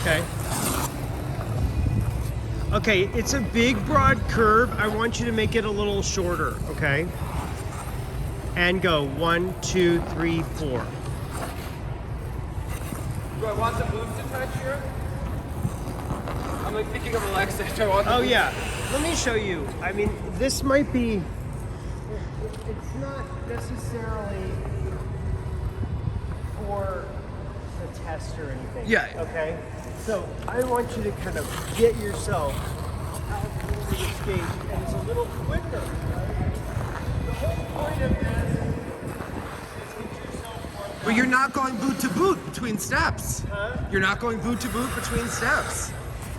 Okay. Okay, it's a big, broad curve. I want you to make it a little shorter, okay? And go 1, 2, 3, 4. Do I want the boobs to touch here? I'm like thinking of Alexa. Do I want the boobs? Yeah. Let me show you. I mean, this might be. It's not necessarily for a test or anything. Yeah. Okay. So I want you to kind of get yourself out over the stage, and it's a little quicker. Right? The whole point of this is get yourself warmed up. But you're not going boot to boot between steps. Huh? You're not going boot to boot between steps.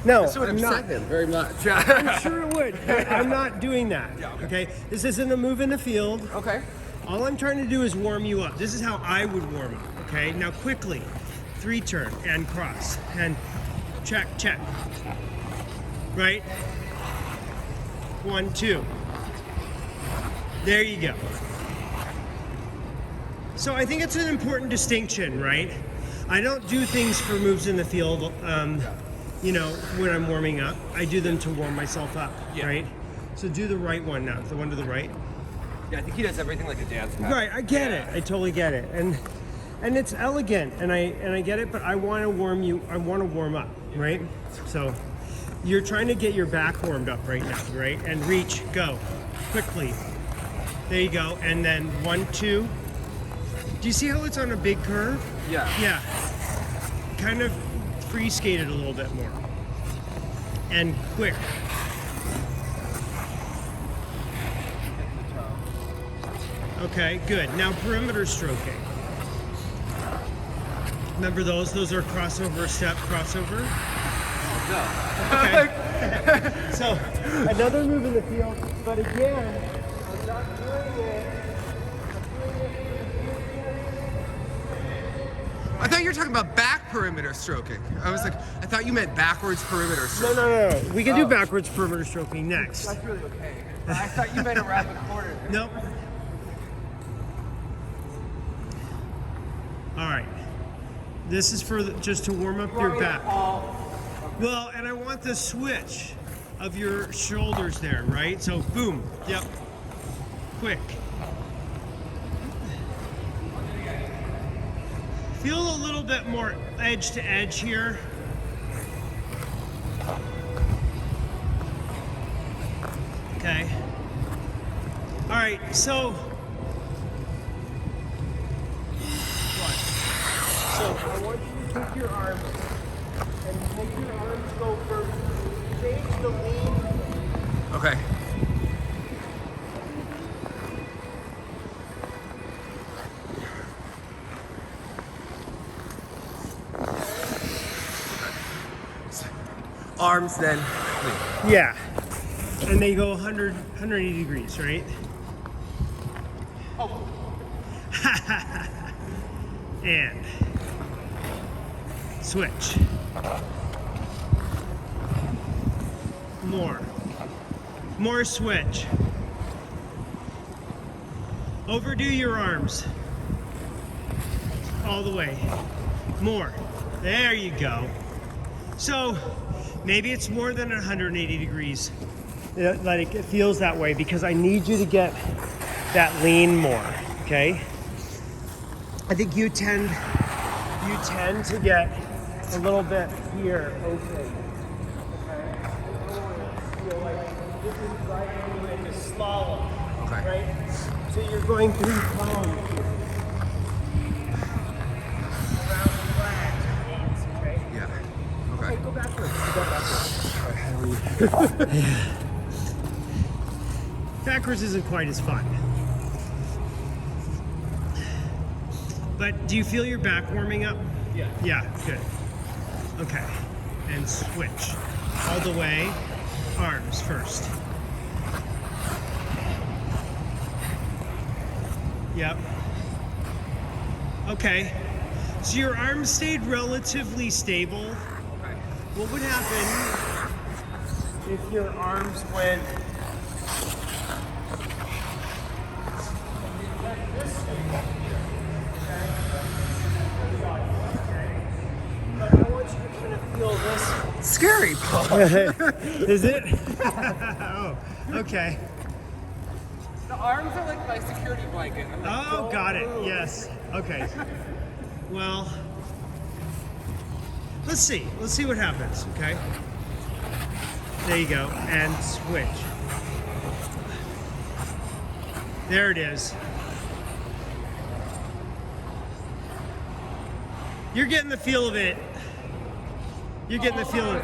No, This would I'm not. upset him very much. I'm sure it would, but I'm not doing that. Yeah, Okay. This isn't a move in the field. Okay. All I'm trying to do is warm you up. This is how I would warm up, okay? Now quickly, 3 turn and cross and check, check. Right? 1, 2. There you go. So I think it's an important distinction, right? I don't do things for moves in the field, you know, when I'm warming up. I do them to warm myself up, right? So do the right one now, the one to the right. Yeah, I think he does everything like a dance pattern. Right, I get it. I totally get it, and it's elegant, and I get it. But I want to warm you. I want to warm up, right? So you're trying to get your back warmed up right now, right? And reach, go, quickly. There you go. And then 1, 2. Do you see how it's on a big curve? Yeah. Yeah. Kind of free skate it a little bit more, and quick. Okay, good. Now perimeter stroking. Remember those? Those are crossover step, crossover. No. Okay. So another move in the field, but again, I'm not doing it. I thought you were talking about back perimeter stroking. I was like, I thought you meant backwards perimeter No, stroking. no. We can do backwards perimeter stroking next. That's really okay. I thought you meant around the corner. Nope. All right. This is for just to warm up your back. Well, and I want the switch of your shoulders there, right? So boom. Yep. Quick. Feel a little bit more edge to edge here. Okay. All right, so I want you to take your arms and make your arms go first. Change the lean. Okay. Arms then. Yeah. And they go 180 degrees, right? Oh. And switch. More switch. Overdo your arms. All the way. More. There you go. So maybe it's more than 180 degrees. Like it feels that way because I need you to get that lean more, okay? I think you tend to get a little bit here open. Okay? Feel like this is driving you into slalom. Okay. Right? So you're going through columns here. Around flags or eights, okay? Yeah. Okay. Hey, go backwards. Go backwards. Backwards isn't quite as fun. But do you feel your back warming up? Yeah. Yeah, good. Okay. And switch. All the way. Arms first. Yep. Okay. So your arms stayed relatively stable. Okay. What would happen if your arms went like this? But I want you to kind of feel scary. Is it? Oh, okay. The arms are like my security blanket. I'm like, Oh, don't got it. move. Yes. Okay. Well, let's see. Let's see what happens, okay? There you go. And switch. There it is. You're getting the feel of it. You're getting the feel of it.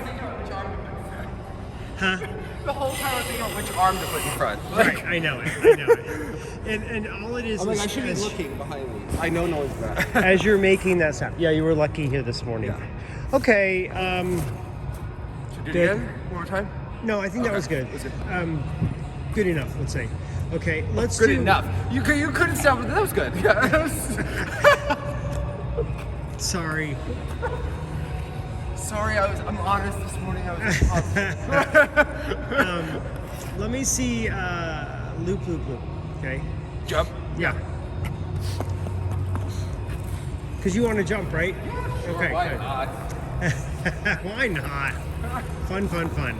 Huh? The whole time I was thinking about which arm to put in front. Right, I know it. I know it. And all it is I'm like, is I should be as- looking behind me. I know no one's there. as you're making that sound. Yeah, you were lucky here this morning. Yeah. Okay. Do it Good. again? One more time? No, I think that was good. Was it- Good enough, let's say. Okay, let's Good do. enough. You couldn't stop it. That was good. Yeah. that was- Sorry. Sorry, I'm honest this morning. I was Let me see. Loop, loop, loop. Okay. Jump. Yeah. Because you want to jump, right? Okay. Why good. not? Why not? Fun, fun, fun.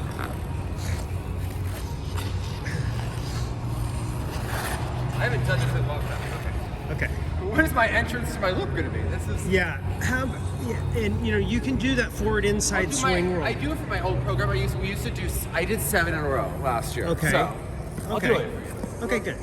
I haven't done this in a long time. Okay. Okay. What is my entrance to my loop going to be? This is. Yeah. And you can do that forward inside swing roll. I do it for my old program. We used to do. I did 7 in a row last year. Okay. So, I'll Okay. do it for you. Okay, good.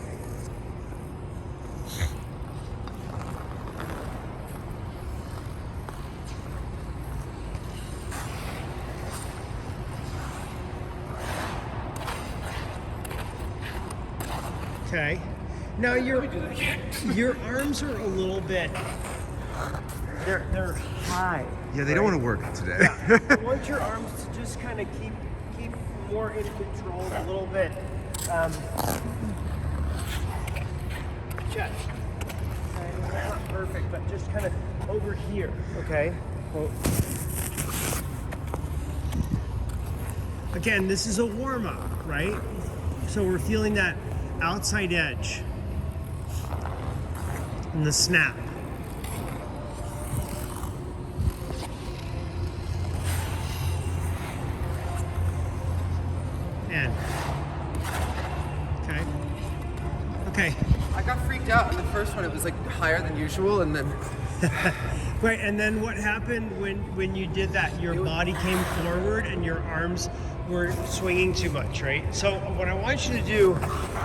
Okay. Now Let me do that again. your arms are a little bit. They're high. Yeah, they don't want to work today. I want your arms to just kind of keep more in control a little bit. Just. Okay, not perfect, but just kind of over here. Okay. Well, again, this is a warm up, right? So we're feeling that outside edge and the snap. And okay. I got freaked out on the first one. It was like higher than usual, and then Right, and then what happened when you did that? Your body came forward and your arms were swinging too much, right? So what I want you to do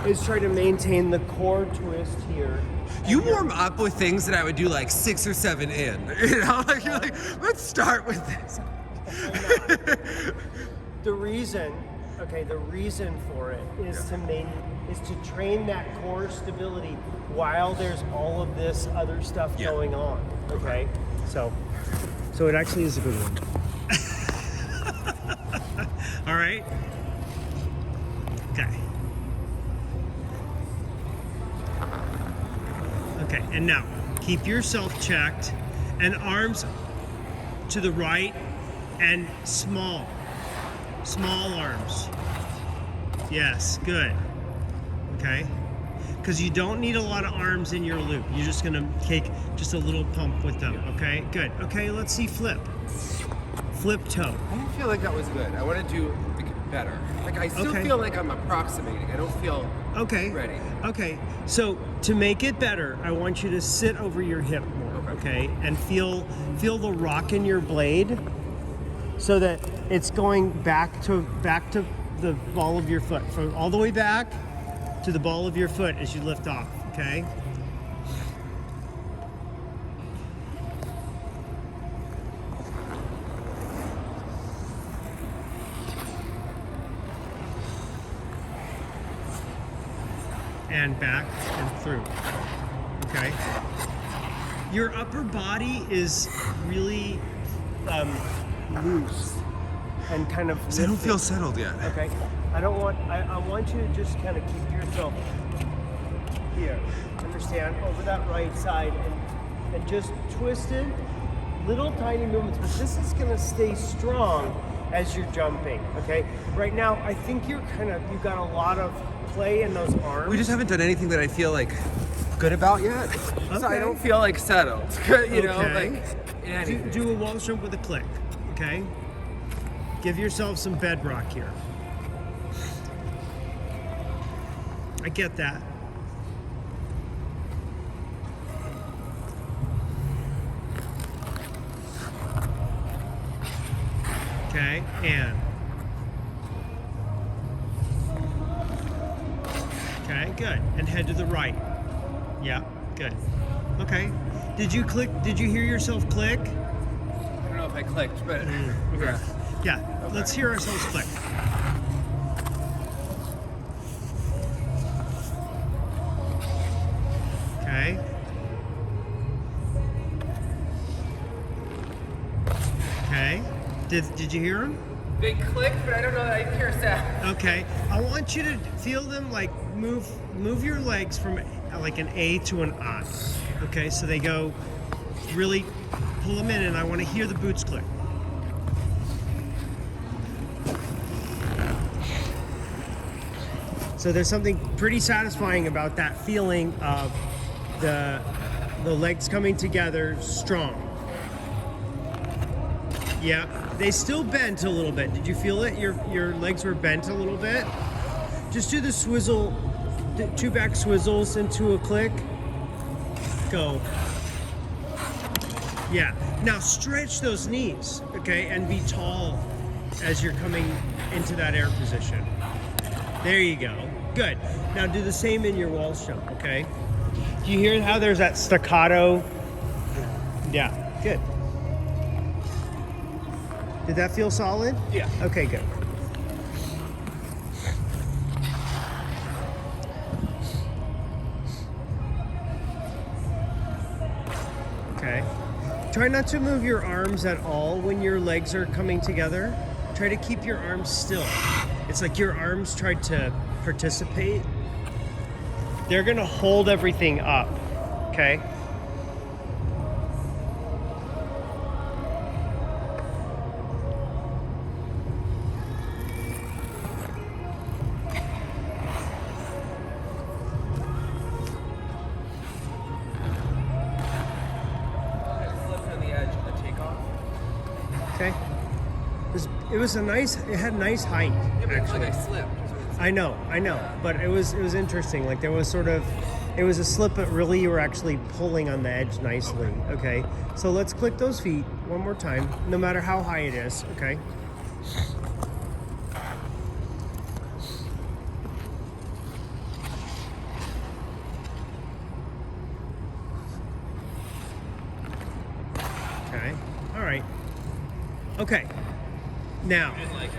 is try to maintain the core twist here. You warm up with things that I would do like 6 or 7 in. You know, like you're like, let's start with this. The reason for it is to train that core stability while there's all of this other stuff Yeah. going on. Okay, so it actually is a good one. All right. Okay. Okay, and now keep yourself checked and arms to the right and small arms. Yes, good. Okay, because you don't need a lot of arms in your loop. You're just gonna take just a little pump with them. Okay, good. Okay, let's see flip toe. I don't feel like that was good. I want to do better. Like I still Okay. feel like I'm approximating. I don't feel Okay. ready. Okay. So to make it better, I want you to sit over your hip more, okay? And feel the rock in your blade so that it's going back to the ball of your foot. From all the way back to the ball of your foot as you lift off, okay? And back and through. Okay. Your upper body is really loose and kind of. I don't lifted. feel settled yet. Okay. I want you to just kind of keep yourself here. Understand? Over that right side and just twist it. Little tiny movements, but this is gonna stay strong as you're jumping. Okay. Right now, I think you got a lot of play in those arms. We just haven't done anything that I feel like good about yet. So I Okay. don't feel like settled. You know, Okay. like in anything. Do a wall jump with a click. Okay. Give yourself some bedrock here. I get that. Okay, and okay, good. And head to the right. Yeah, good. Okay. Did you hear yourself click? I don't know if I clicked, but yeah. Yeah, Okay. let's hear ourselves click. Okay. Okay. Did you hear him? They clicked, but I don't know that I can hear a sound. Okay. I want you to feel them like move your legs from like an A to an I. Okay, so they go really pull them in, and I want to hear the boots click. So there's something pretty satisfying about that feeling of the legs coming together strong. Yeah, they still bent a little bit. Did you feel it? Your legs were bent a little bit. Just do the swizzle, the 2 back swizzles into a click. Go. Yeah. Now stretch those knees, okay, and be tall as you're coming into that air position. There you go. Good. Now do the same in your wall jump, okay? Do you hear how there's that staccato? Yeah, good. Did that feel solid? Yeah. Okay, good. Okay. Try not to move your arms at all when your legs are coming together. Try to keep your arms still. It's like your arms tried to participate. They're gonna hold everything up, okay? Slipped on the edge of the takeoff. Okay. It had nice height, Yeah, but it's actually. like I slipped. is what it's- I know, but it was interesting. Like there was it was a slip, but really you were actually pulling on the edge nicely. Okay, so let's click those feet one more time, no matter how high it is. Okay. Okay. All right. Okay. Now. I didn't like it.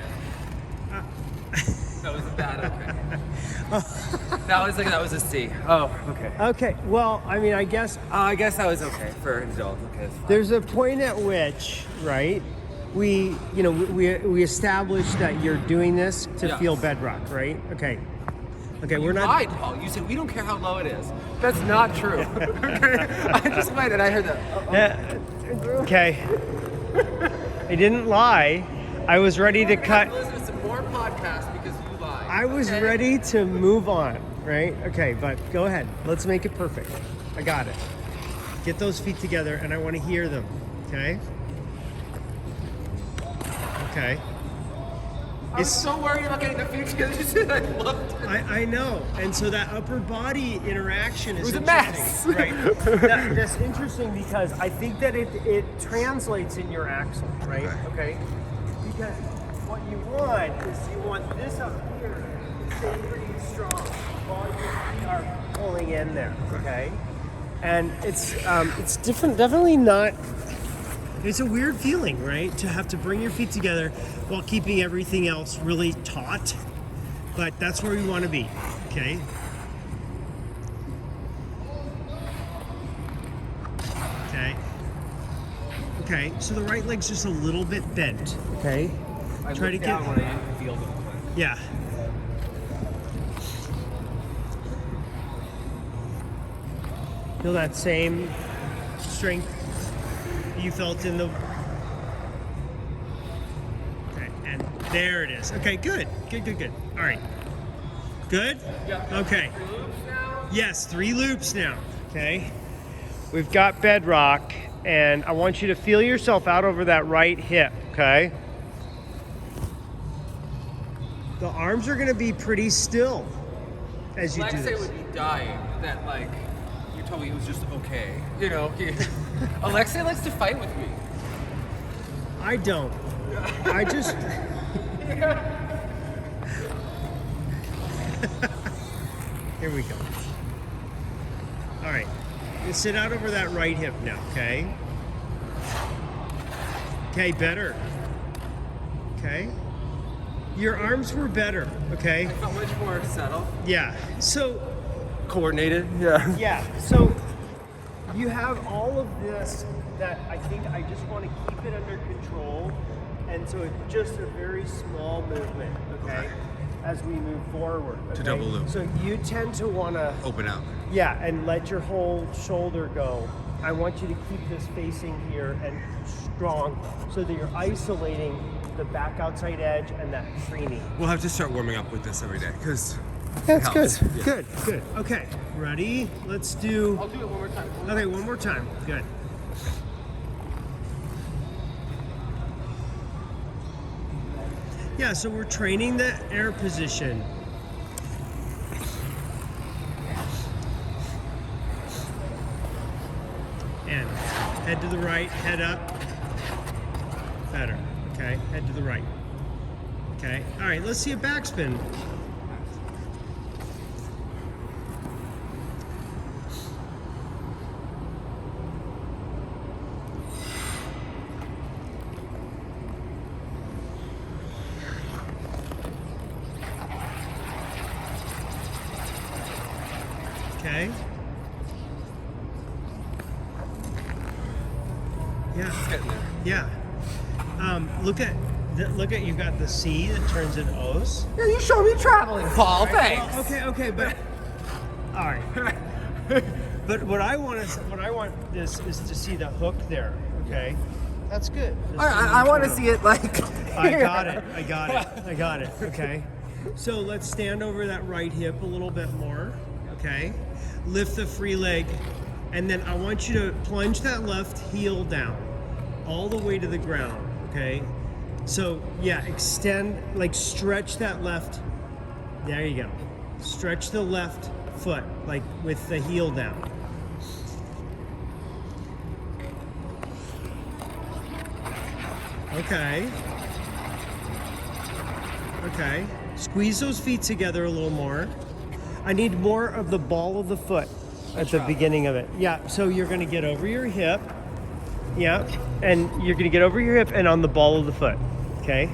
That was a bad okay. That was a C. Oh, okay. Okay. Well, I mean, I guess I guess that was okay for an adult. Okay, it's fine. there's a point at which, right, we establish that you're doing this to Yeah. feel bedrock, right? Okay. Okay, we're You not. lied, Paul. You said we don't care how low it is. That's not true. Okay? I just lied and I heard that. Okay. I didn't lie. I was ready to cut. Listen to some more podcasts because you lied. I was okay? ready to move on, right? Okay, but go ahead. Let's make it perfect. I got it. Get those feet together, and I want to hear them. Okay. Okay. I was so worried about getting the feet together. You said I looked. I know, and so that upper body interaction is It was a interesting, mess. right? That's interesting because I think that it translates in your axle, right? Okay. Because what you want is you want this up here to stay pretty strong while your feet are pulling in there, okay? And it's different, definitely not. It's a weird feeling, right? To have to bring your feet together while keeping everything else really taut. But that's where we want to be, okay? Okay. Okay, so the right leg's just a little bit bent, okay? I Try to looked down get, when I didn't feel them. yeah. Feel that same strength you felt in the. Okay, and there it is. Okay, good. All right. Good? Yeah. Okay. 3 loops now. Yes, 3 loops now. Okay. We've got bedrock, and I want you to feel yourself out over that right hip, okay? The arms are gonna be pretty still as you do Alexei this. would be dying that like you told me he was just okay. You know, Alexei likes to fight with me. I don't. I just. Here we go. All right. You sit out over that right hip now, okay? Okay, better. Okay. Your arms were better, okay? I felt much more settled. Yeah. So, Coordinated. Yeah. yeah. So, you have all of this that I think I just want to keep it under control. And so it's just a very small movement, okay? As we move forward. Okay? double loop. So you tend to want to, Open out. yeah, and let your whole shoulder go. I want you to keep this facing here and strong so that you're isolating the back outside edge and that preemie. We'll have to start warming up with this every day because That's good. helps. Yeah. Good, good. Okay, ready? Let's do. I'll do it one more time. Okay, one more time. Good. Yeah, so we're training the air position. And head to the right, head up. Better. Okay, head to the right. Okay, all right, let's see a backspin. Okay. Yeah. It's getting there. Yeah. Look at, you've got the C that turns into O's. Yeah, you show me traveling, Paul. Thanks. Well, okay, but all right. But what I want this is to see the hook there. Okay, that's good. All right, I want to see it like. I got it. Okay. So let's stand over that right hip a little bit more. Okay. Lift the free leg, and then I want you to plunge that left heel down, all the way to the ground. Okay. So yeah, extend, like stretch that left. There you go. Stretch the left foot, like with the heel down. Okay. Okay. Squeeze those feet together a little more. I need more of the ball of the foot at the beginning of it. Yeah, so you're gonna get over your hip. Yeah, and you're gonna get over your hip and on the ball of the foot. Okay.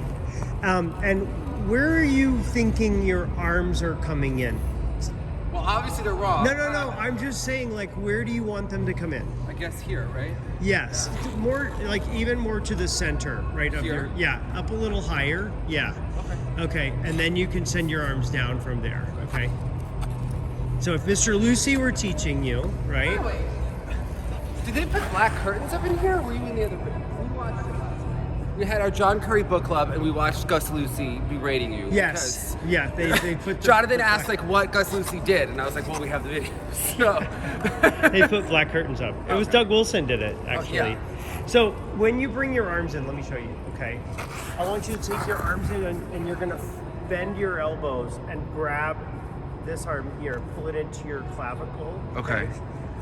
And where are you thinking your arms are coming in? Well, obviously they're wrong. No. I'm just saying, like, where do you want them to come in? I guess here, right? Yes, more like even more to the center, right up Here? here. Yeah, up a little higher. Yeah. Okay, and then you can send your arms down from there. Okay. So if Mr. Lucy were teaching you, right? Wait. Did they put black curtains up in here? Or were you in the other room? We had our John Curry book club, and we watched Gus Lucy be rating you. Yes. Yeah. They put. Jonathan asked like what Gus Lucy did, and I was like, well, we have the video. So They put black curtains up. It was Doug Wilson did it actually. yeah. So when you bring your arms in, let me show you. Okay. I want you to take your arms in, and you're gonna bend your elbows and grab this arm here, pull it into your clavicle. Okay.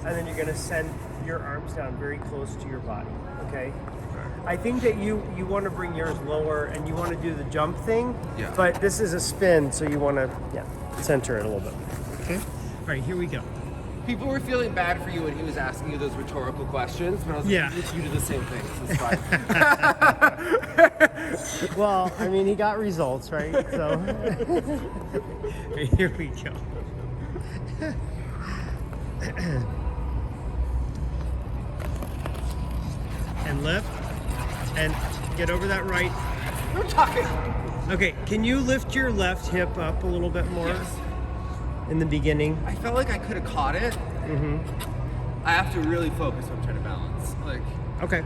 And then you're gonna send your arms down very close to your body. Okay. I think that you want to bring yours lower and you want to do the jump thing. Yeah. But this is a spin, so you want to center it a little bit. Okay. All right, here we go. people were feeling bad for you when he was asking you those rhetorical questions, but I was Yeah. like, you do the same thing. This is fine. Well, I mean, he got results, right? So here we go. And lift, and get over that right. We're talking. Okay, can you lift your left hip up a little bit more Yes. in the beginning? I felt like I could have caught it. Mm-hmm. I have to really focus when I'm trying to balance. Like, Okay.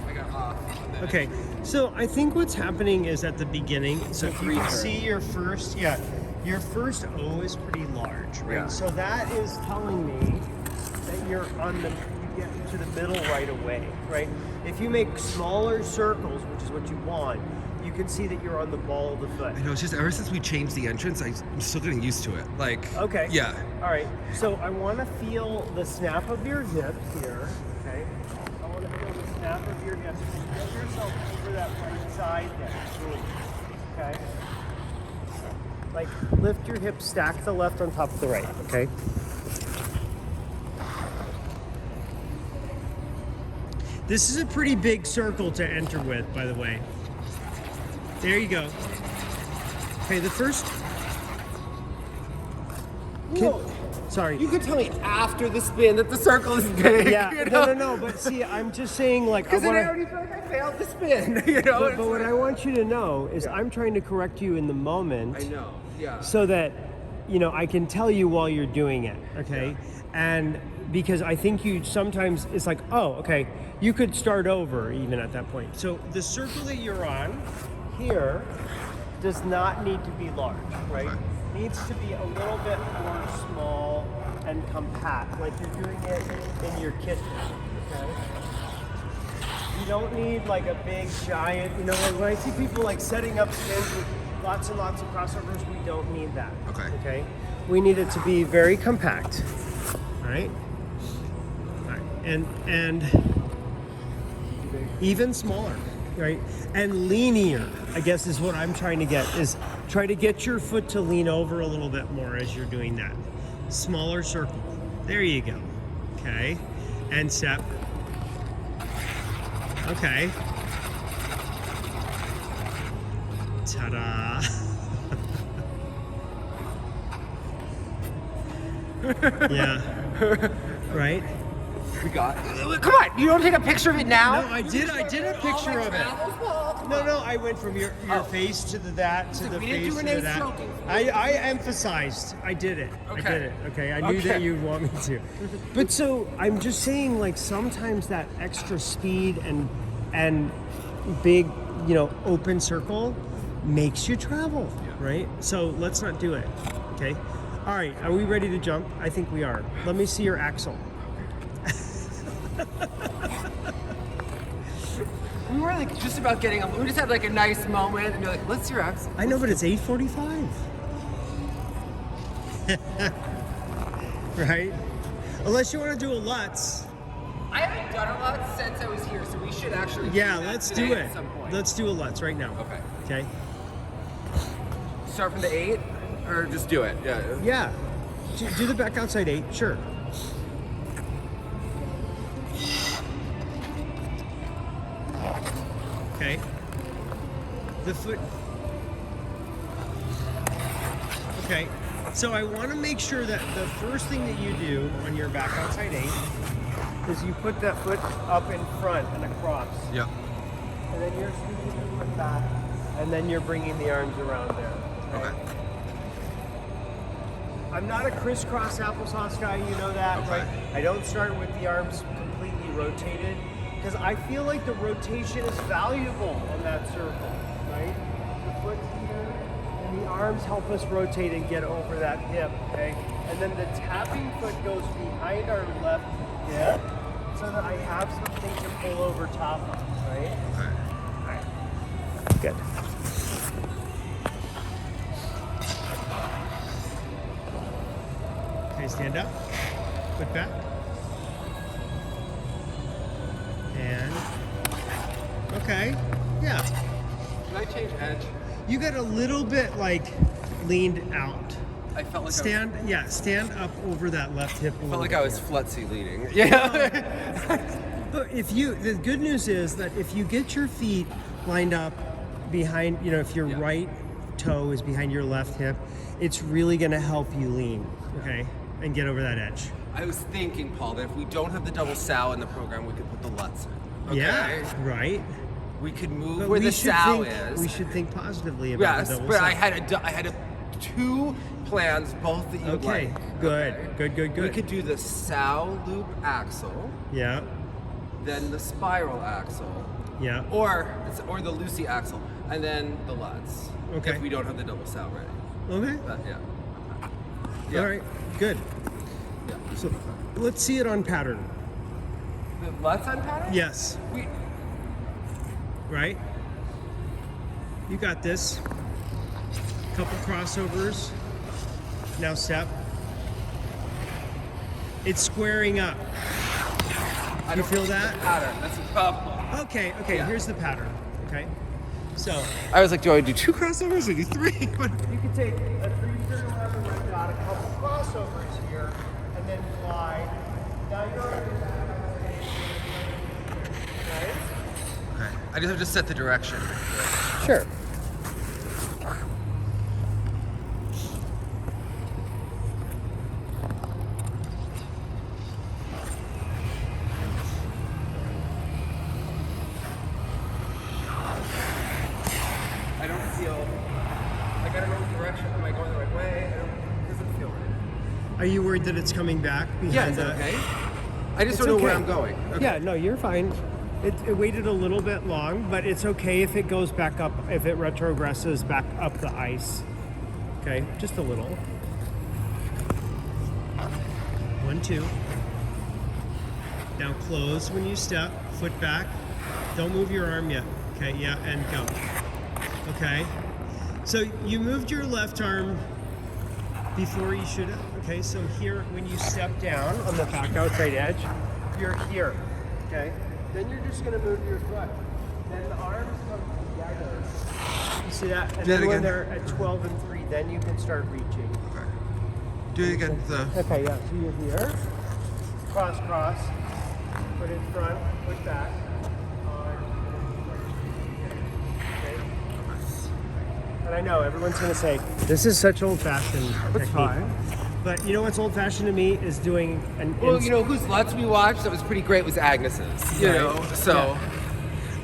I got off. on the- Okay, so I think what's happening is at the beginning, so if you can Three-turn. see your first, your first O is pretty large, right? Yeah. So that is telling me that you get to the middle right away, right? If you make smaller circles, which is what you want, you can see that you're on the ball of the foot. I know, it's just ever since we changed the entrance, I'm still getting used to it. Like, Okay. yeah. All right. So I want to feel the snap of your hips here. Okay. I want to feel the snap of your hips. Get yourself over that right side there. Okay. Like lift your hips, stack the left on top of the right. Okay. This is a pretty big circle to enter with, by the way. There you go. Okay, the first. Sorry. You could tell me after the spin that the circle is big. Yeah, you know? no. But see, I'm just saying, like, I Because I wanna, already feel like I failed the spin. You know. but what I want you to know is, I'm trying to correct you in the moment, I know. Yeah. so that I can tell you while you're doing it. Okay, and because I think you sometimes it's like, oh, okay, you could start over even at that point. So the circle that you're on here does not need to be large, right? Okay. Needs to be a little bit more small and compact, like you're doing it in your kitchen. Okay. You don't need like a big giant, like when I see people like setting up spins with lots and lots of crossovers, we don't need that. Okay. Okay. We need it to be very compact. All right. All right. And even smaller, right? And leanier, I guess is what I'm trying to get, is try to get your foot to lean over a little bit more as you're doing that. Smaller circle. There you go. Okay. And step. Okay. Ta-da. Yeah. Right? We got. Come on! You don't take a picture of it now? No, I did a picture of it. No, I went from your face to that to the we didn't face do to Renee's that. stroking. I emphasized. I did it. I Okay. did it. Okay. I knew that you'd want me to. But so I'm just saying, like, sometimes that extra speed and big, open circle makes you travel, right? So let's not do it. Okay. All right. Are we ready to jump? I think we are. Let me see your axle. We were like just about getting. We just had like a nice moment, and you're like, "Let's your axle." I know, but it's 8:45. Right? Unless you want to do a Lutz. I haven't done a lot since I was here, so we should actually. Yeah, do that let's today do it. At some point. Let's do a Lutz right now. Okay. Okay? Start from the 8, or just do it. Yeah. Yeah. Do the back outside 8, sure. Okay. The foot. Okay. So I want to make sure that the first thing that you do on your back outside 8 is you put that foot up in front and across. Yeah. And then you're scooping the foot back, and then you're bringing the arms around there. Okay. I'm not a crisscross applesauce guy, you know that, Okay. right? I don't start with the arms completely rotated because I feel like the rotation is valuable on that circle, right? The foot here and the arms help us rotate and get over that hip, okay? And then the tapping foot goes behind our left hip so that I have something to pull over top of, right? Okay. All right. Good. Okay, stand up. Foot back. And okay. Yeah. Can I change edge? You got a little bit like leaned out. I felt like Stand up over that left hip. I felt like I was flutzy leading. Yeah. But the good news is that if you get your feet lined up behind, if your Yeah. right toe is behind your left hip, it's really going to help you lean, okay, and get over that edge. I was thinking, Paul, that if we don't have the double sow in the program, we could put the Lutz in. Okay? Yeah, right. We could move But where we the should sow think, is. We should think positively about Yes, the double but sow. I had two plans, both that you Okay, like. good, Okay? good. We could do the sow loop axle, Yeah, then the spiral axle, yeah. or the Lucy axle, and then the Lutz. Okay. If we don't have the double sow ready. Okay. Yeah. All right. Good. Yeah. So let's see it on pattern. The left side pattern? Yes. We, Right. You got this. Couple crossovers. Now step. It's squaring up. I You don't feel see the that? pattern. That's the problem. Okay. Yeah. Here's the pattern. Okay. So I was like, do I do 2 crossovers or do 3? you can take a 3-turn around the red dot, a couple crossovers here, and then fly. Now you're on your back. Okay. I just have to set the direction. Sure. I don't feel like I don't know what direction. Am I going the right way? It doesn't feel right. Are you worried that it's coming back behind Yeah, is the? that okay? I just It's don't know where okay. I'm going. Okay. Yeah, no, you're fine. It waited a little bit long, but it's okay if it goes back up, if it retrogresses back up the ice. Okay, just a little. 1, 2. Now close when you step, foot back. Don't move your arm yet. Okay, yeah, and go. Okay. So you moved your left arm before you should have. Okay, so here, when you step down on the back outside edge, you're here. Okay? Then you're just going to move your foot. Then the arms come together. You see that? And Do it then when again. they're at 12 and 3, then you can start reaching. Okay. Do it again. Okay, yeah, so you're here. Cross, cross. Foot in front, foot back. Okay. And I know everyone's going to say, this is such old-fashioned technique. fine. But you know what's old-fashioned to me is doing an Well, you know whose Lutz we watched that was pretty great was Agnes's. You Right. know, so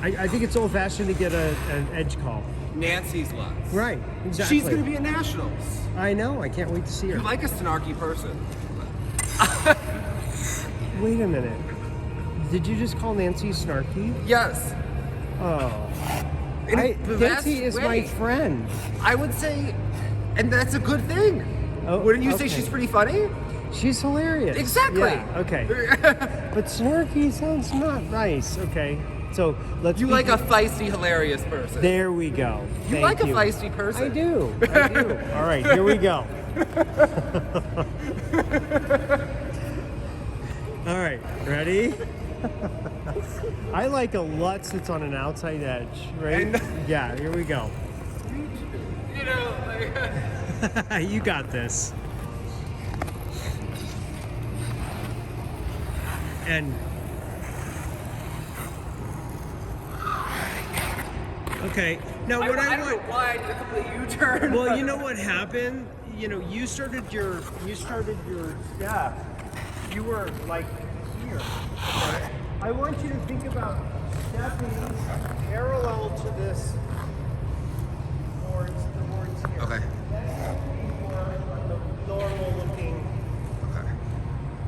I think it's old-fashioned to get an edge call. Nancy's Lutz. Right, exactly. She's gonna be at Nationals. I know, I can't wait to see her. You're like a snarky person. Wait a minute. Did you just call Nancy snarky? Yes. Oh. In the best Nancy is my way. friend. I would say, and that's a good thing. Oh, Wouldn't you okay. say she's pretty funny? She's hilarious. Exactly. Yeah, okay. But snarky sounds not nice. Okay. So let's You be- like a feisty, hilarious person. There we go. You Thank like you. a feisty person. I do. I do. All right, here we go. All right, ready? I like a Lutz that's on an outside edge, right? And- Yeah, here we go. You know, like, You got this. And okay, now what I I don't want. know why I did a complete U-turn. Well, you know what happened? You know, you started your step. You were like here. Okay? I want you to think about stepping parallel to this boards here. Okay. That's more the normal looking Okay.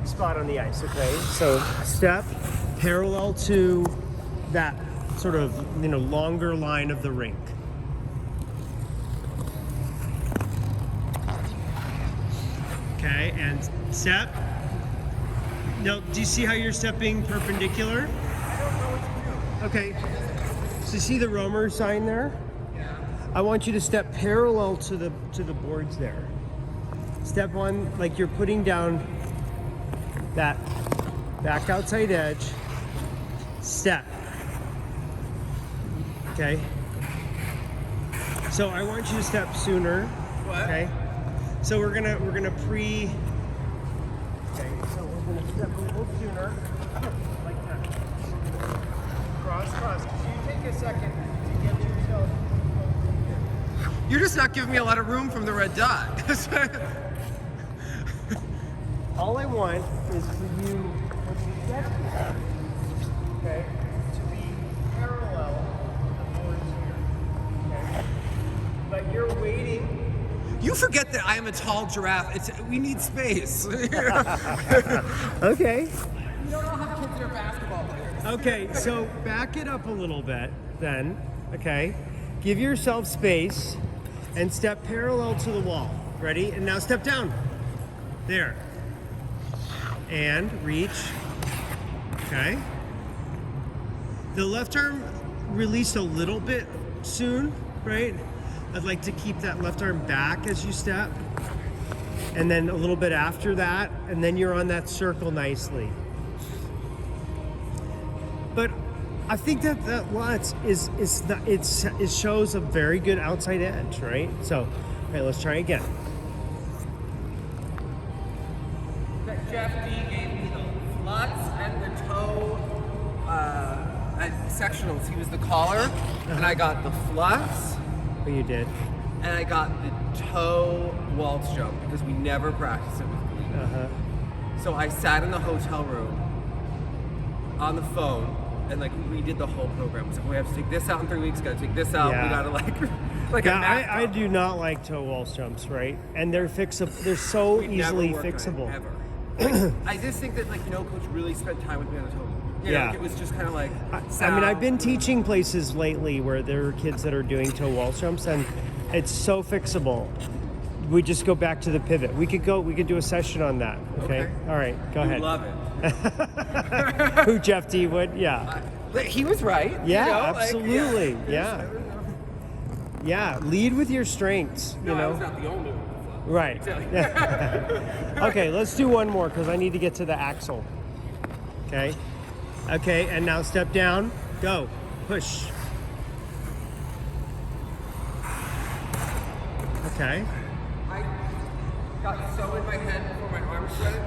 spot on the ice, okay? So step parallel to that sort of, longer line of the rink. Okay, and step. Now, do you see how you're stepping perpendicular? I don't know what to do. Okay. So you see the roamer sign there? I want you to step parallel to the boards there. Step one, like you're putting down that back outside edge. Step. Okay. So I want you to step sooner. What? Okay. So we're gonna pre. Okay. So we're gonna step a little sooner, like that. Cross, cross. So you take a second to get yourself. You're just not giving me a lot of room from the red dot. All I want is for you, when you get here, okay, to be parallel to the boards here. Okay? But you're waiting. You forget that I am a tall giraffe. We need space. Okay. You don't all have kids that are basketball players. Okay, so back it up a little bit then, okay? Give yourself space. and step parallel to the wall. Ready? And now step down. There. And reach. Okay. The left arm released a little bit soon, right? I'd like to keep that left arm back as you step. And then a little bit after that, and then you're on that circle nicely. But I think that Lutz it shows a very good outside edge, right? So, all right, let's try again. Jeff D gave me the Lutz and the toe at sectionals. He was the caller, and I got the Flutz, Oh, you did. and I got the toe waltz jump because we never practiced it with Glee. Uh-huh. So I sat in the hotel room on the phone and like redid the whole program. So we have to take this out in 3 weeks. Got to take this out. Yeah. We got to like a Yeah, math I do not like toe waltz jumps, right? And they're fixable. They're so We never easily worked on it, fixable. ever. I just think that like no coach really spent time with me on the toe. You know, Yeah. like, it was just kind of like. I mean, I've been teaching places lately where there are kids that are doing toe waltz jumps, and it's so fixable. We just go back to the pivot. We could do a session on that. Okay. Okay. All right. Go I ahead. love it. Who Jeff D would? Yeah. But he was right. Yeah. you know, like, Absolutely. Yeah. Yeah. Lead with your strengths. No, you I know. was not the only one. Right. Okay. Let's do one more because I need to get to the axle. Okay. Okay. And now step down. Go. Push. Okay. I got so in my head before my arms sweated.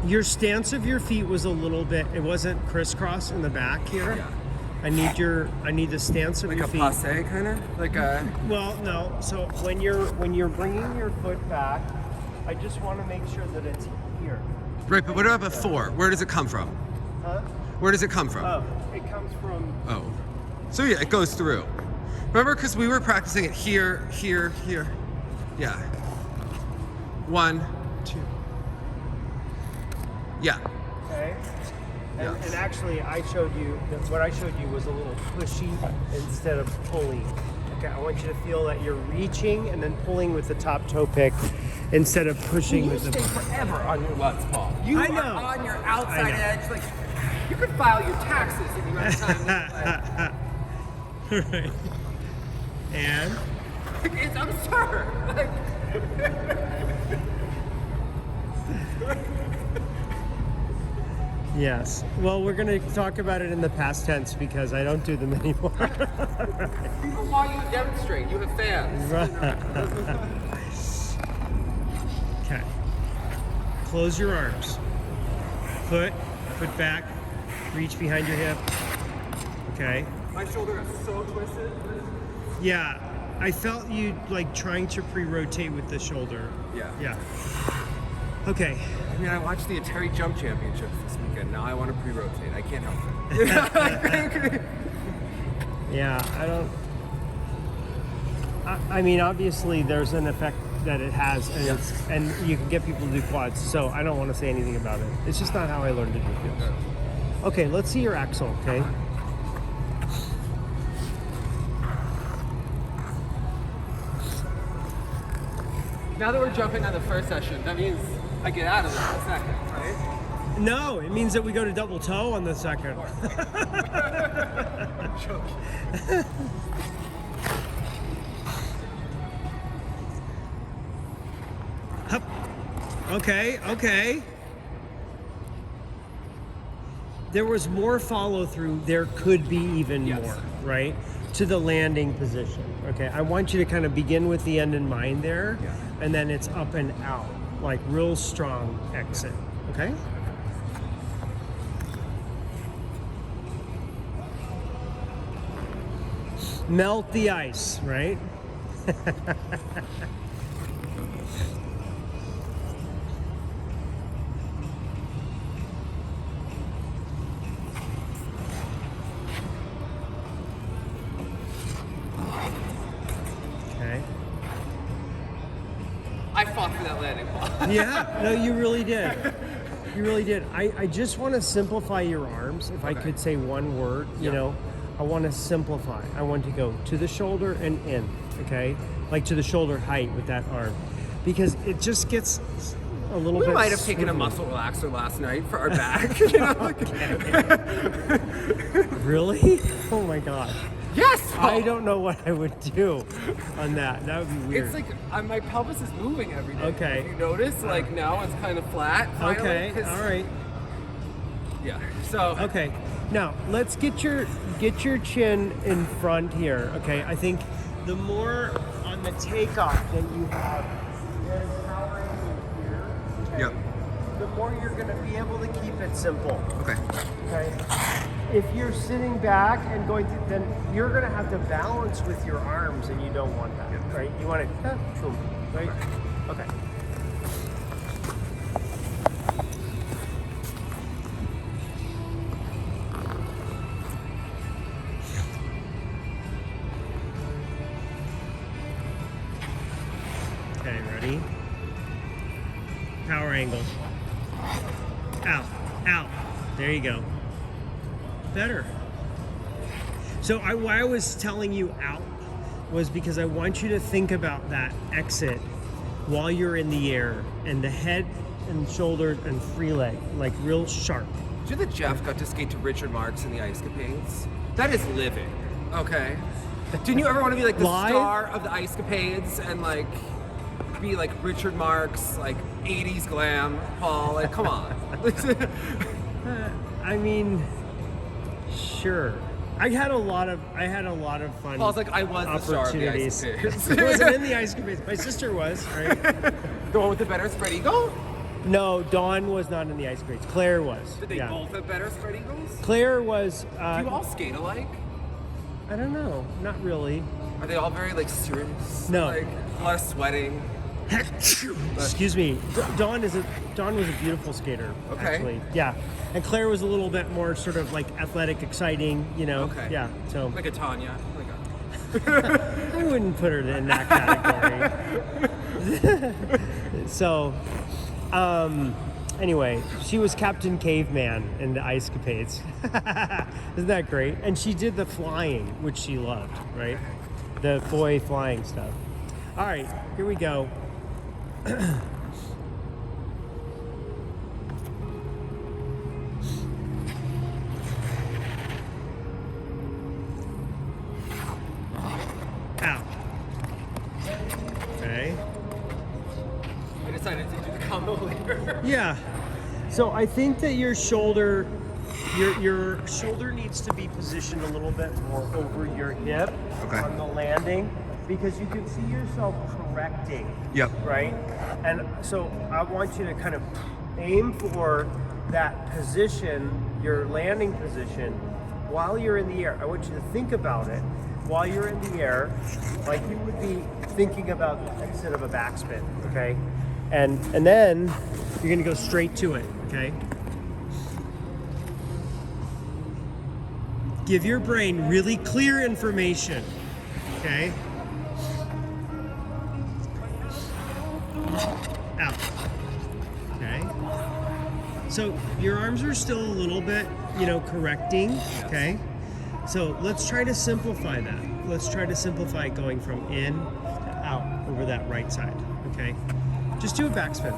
Your stance of your feet was a little bit. It wasn't crisscross in the back here. Yeah. I need the stance of Like your a feet. passe kind of? Like a. Well, no. So when you're bringing your foot back, I just want to make sure that it's here. Right, but what about before? Where does it come from? Huh? Where does it come from? Oh, it comes from. Oh. So yeah, it goes through. Remember, because we were practicing it here, here, here. Yeah. 1, 2. Yeah. Okay. And, Yes. and actually, I showed you that what I showed you was a little pushy instead of pulling. Okay, I want you to feel that you're reaching and then pulling with the top toe pick instead of pushing You with stay the. forever on your Lutz, Paul. You I are know. on your outside know. edge. Like you could file your taxes if you had time. Right. And It's absurd. Like, yes. Well, we're going to talk about it in the past tense because I don't do them anymore. people want you to demonstrate. You have fans. Okay. Close your arms. Foot back. Reach behind your hip. Okay. My shoulder is so twisted. Yeah. I felt you like trying to pre-rotate with the shoulder. Yeah. Yeah. Okay. I mean, I watched the Atari Jump Championships this weekend. Now I want to pre-rotate. I can't help it. Yeah, I don't. I mean, obviously, there's an effect that it has, and you can get people to do quads. So I don't want to say anything about it. It's just not how I learned to do it. Okay, let's see your axle. Okay. Now that we're jumping on the first session, that means I get out of this in a second, right? No, it means that we go to double toe on the second. Hup. Okay. There was more follow through. There could be even Yes. more, right? To the landing position. Okay, I want you to kind of begin with the end in mind there, Yeah. and then it's up and out, like real strong exit. Okay. Melt the ice, right? Okay. I fought for that landing, Paul. Yeah, no, you really did. You really did. I just want to simplify your arms, if I Okay. could say one word, you Yeah. know. I want to simplify. I want to go to the shoulder and in, okay? Like to the shoulder height with that arm. Because it just gets a little bit We might have taken a swivelly. muscle relaxer last night for our back. You know, like- Really? Oh my god. yes. I don't know what I would do on that. That would be weird. It's like my pelvis is moving every day. Okay. If you notice, like now it's kind of flat. Finally, Okay, 'cause- all right. Yeah. So. Okay, now let's get your chin in front here. Okay, I think the more on the takeoff that you have this power in here, okay, Yep. the more you're going to be able to keep it simple. Okay. Okay, if you're sitting back and going to, then you're going to have to balance with your arms, and you don't want that, right? You want it, right? Okay. Okay, ready? Power angle. Out, out. There you go. Better. So why I was telling you out was because I want you to think about that exit while you're in the air and the head and shoulder and free leg, like real sharp. Did you know that Jeff got to skate to Richard Marx in the Ice Capades? That is living. Okay. Didn't you ever want to be like the Live? star of the Ice Capades and like be like Richard Marx, like 80s glam, Paul? Like, come on. I mean, sure. I had a lot of fun. Paul's like, I was the star of the opportunities. Ice Capades. I wasn't in the Ice Capades. My sister was, right? The one with the better spread eagle? No, Dawn was not in the Ice Capades. Claire was. Did they yeah. both have better spread eagles? Claire was. Do you all skate alike? I don't know. Not really. Are they all very like serious? No. Like a lot of sweating. Excuse me. Dawn was a beautiful skater. Okay. Actually, yeah. And Claire was a little bit more sort of like athletic, exciting. You know. Okay. Yeah. So Like a Tanya. Like a... I wouldn't put her in that category. So, anyway, she was Captain Caveman in the Ice Capades. Isn't that great? And she did the flying, which she loved, right? The boy flying stuff. All right, here we go. Out. Okay. I decided to do the combo later. Yeah. So I think that your shoulder needs to be positioned a little bit more over your hip Okay. on the landing because you can see yourself correcting. Yep. Right? And so I want you to kind of aim for that position, your landing position, while you're in the air. I want you to think about it while you're in the air, like you would be thinking about the exit of a backspin, okay? And then you're gonna go straight to it, okay? Give your brain really clear information, okay? Out. Okay. So your arms are still a little bit, correcting, okay? So let's try to simplify that. Let's try to simplify going from in to out over that right side, okay? Just do a backspin.